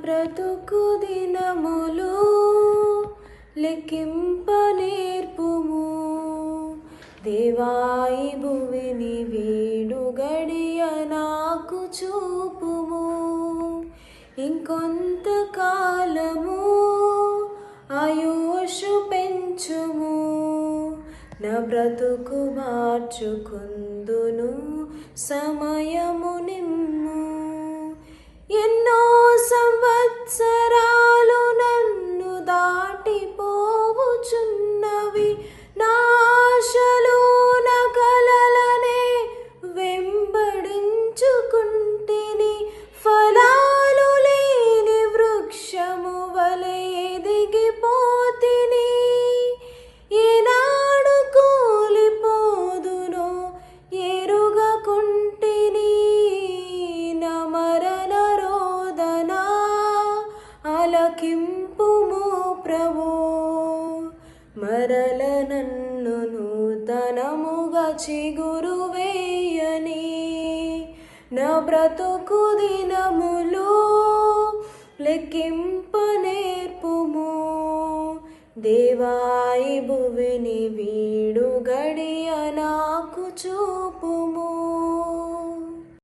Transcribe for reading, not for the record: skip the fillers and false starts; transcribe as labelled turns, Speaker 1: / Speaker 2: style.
Speaker 1: బ్రతుకు దినములు లెక్కింప నేర్పుము. దేవాయి భువిని వీడు గడియ నాకు చూపుము. ఇంకొంత కాలము ఆయుషు పెంచుము. నా బ్రతుకు మార్చుకుందును సమయము నిమ్ము. ఎన్నో సంవత్సరాలు నన్ను దాటిపోవుచున్నవి. నా ఆశలు నా కలలనే వెంబడించుకుంటిని. ఫలాలు లేని వృక్షము వలె ఎదిగిపోతిని. ఏనాడు కూలిపోదునో ఎరుగకుంటిని. నా మరణ రోదన ఆలకింపుము ప్రభు. మరల నన్ను నూతనముగా చిగురు వేయని. నా బ్రతుకు దినములు లెక్కింప నేర్పుము. దేవాయి భువిని వీడు గడియ నాకు చూపుము.